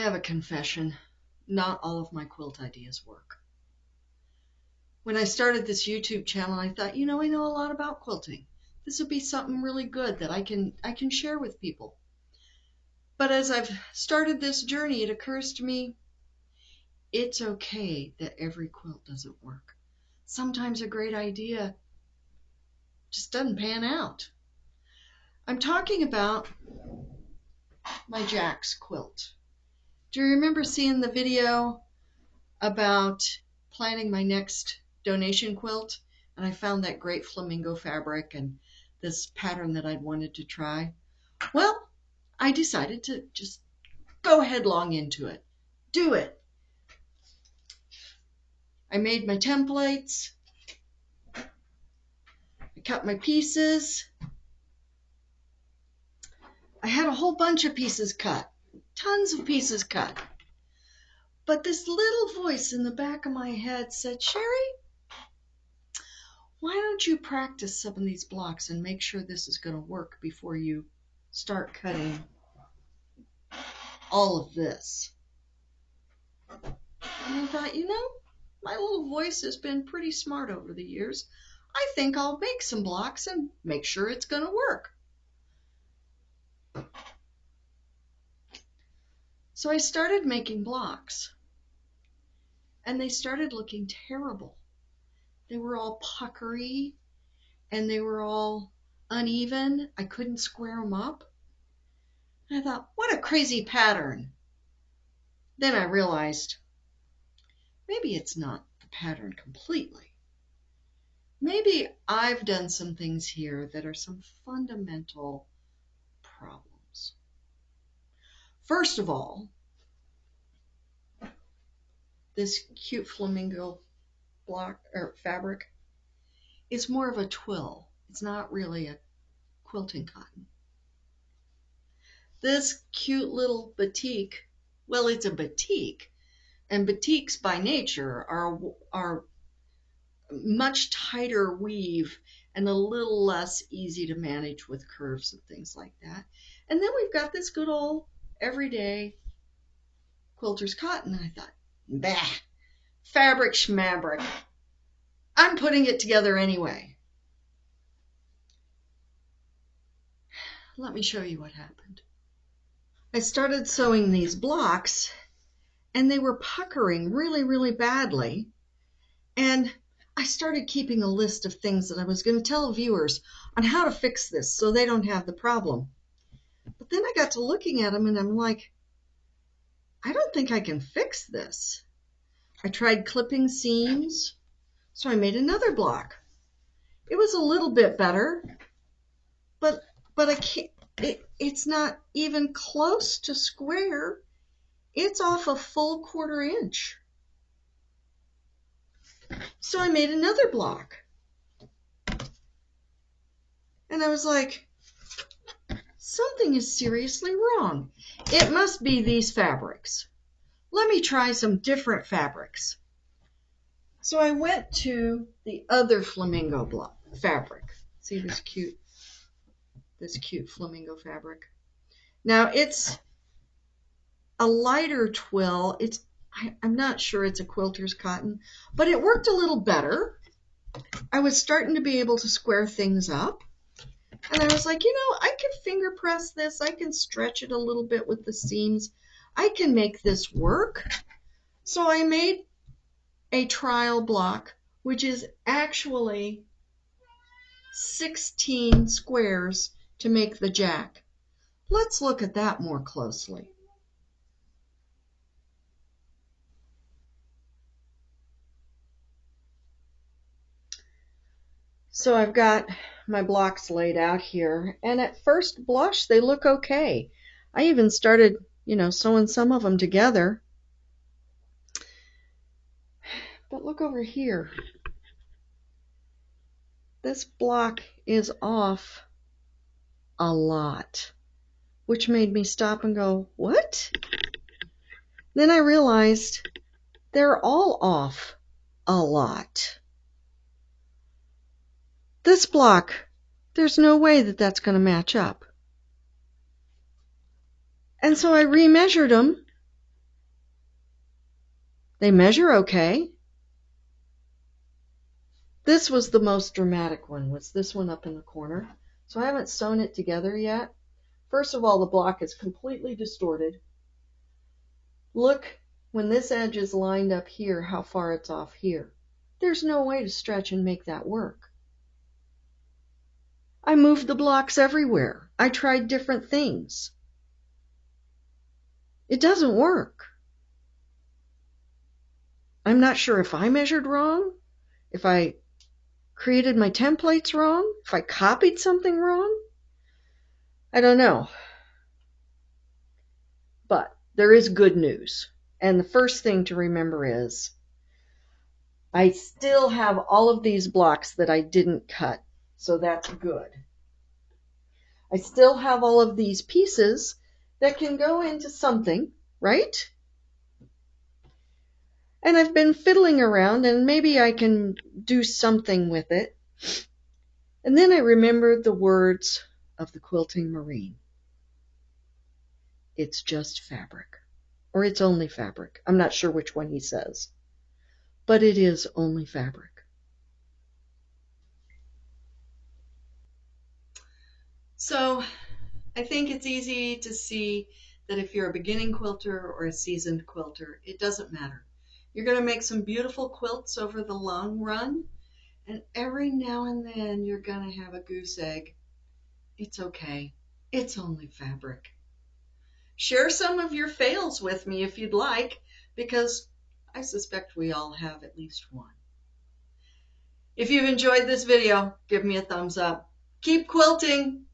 have a confession. Not all of my quilt ideas work. When I started this YouTube channel, I thought, I know a lot about quilting. This would be something really good that I can share with people. But as I've started this journey, it occurs to me, it's okay that every quilt doesn't work. Sometimes a great idea just doesn't pan out. I'm talking about my Jack's quilt. Do you remember seeing the video about planning my next donation quilt? And I found that great flamingo fabric and this pattern that I'd wanted to try. Well, I decided to just go headlong into it. Do it. I made my templates. I cut my pieces. I had a whole bunch of pieces cut. Tons of pieces cut. But this little voice in the back of my head said, Sherry, why don't you practice some of these blocks and make sure this is going to work before you start cutting all of this? And I thought, my little voice has been pretty smart over the years. I think I'll make some blocks and make sure it's going to work. So I started making blocks, and they started looking terrible. They were all puckery, and they were all uneven. I couldn't square them up. I thought, what a crazy pattern. Then I realized, maybe it's not the pattern completely. Maybe I've done some things here that are some fundamental problems. First of all, this cute flamingo block or fabric is more of a twill. It's not really a quilting cotton. This cute little batik, well, it's a batik, and batiks by nature are much tighter weave and a little less easy to manage with curves and things like that. And then we've got this good old everyday quilter's cotton. I thought, bah, fabric schmabric. I'm putting it together anyway. Let me show you what happened. I started sewing these blocks, and they were puckering really, really badly. And I started keeping a list of things that I was going to tell viewers on how to fix this so they don't have the problem. But then I got to looking at them, and I'm like, I don't think I can fix this. I tried clipping seams, so I made another block. It was a little bit better, but I can't. It's not even close to square. It's off a full 1/4 inch. So I made another block. And I was like, something is seriously wrong. It must be these fabrics. Let me try some different fabrics. So I went to the other flamingo block fabric. See this cute flamingo fabric. Now it's a lighter twill. I'm not sure it's a quilter's cotton, but it worked a little better. I was starting to be able to square things up. And I was like, I can finger press this. I can stretch it a little bit with the seams. I can make this work. So I made a trial block, which is actually 16 squares to make the jack. Let's look at that more closely. So I've got my blocks laid out here, and at first blush they look okay. I even started, sewing some of them together. But look over here. This block is off a lot, which made me stop and go, what? Then I realized they're all off a lot. This block, there's no way that that's going to match up. And so I remeasured them, They measure okay. This was the most dramatic one, was this one up in the corner. So I haven't sewn it together yet. First of all, the block is completely distorted. Look, when this edge is lined up here, how far it's off here. There's no way to stretch and make that work. I moved the blocks everywhere. I tried different things. It doesn't work. I'm not sure if I measured wrong, if I created my templates wrong, if I copied something wrong. I don't know. But there is good news. And the first thing to remember is I still have all of these blocks that I didn't cut, so that's good. I still have all of these pieces that can go into something, right? And I've been fiddling around, and maybe I can do something with it. And then I remembered the words of the Quilting Marine. It's just fabric. Or it's only fabric. I'm not sure which one he says. But it is only fabric. So I think it's easy to see that if you're a beginning quilter or a seasoned quilter, it doesn't matter. You're going to make some beautiful quilts over the long run, and every now and then you're going to have a goose egg. It's okay. It's only fabric. Share some of your fails with me if you'd like, because I suspect we all have at least one. If you've enjoyed this video, give me a thumbs up. Keep quilting!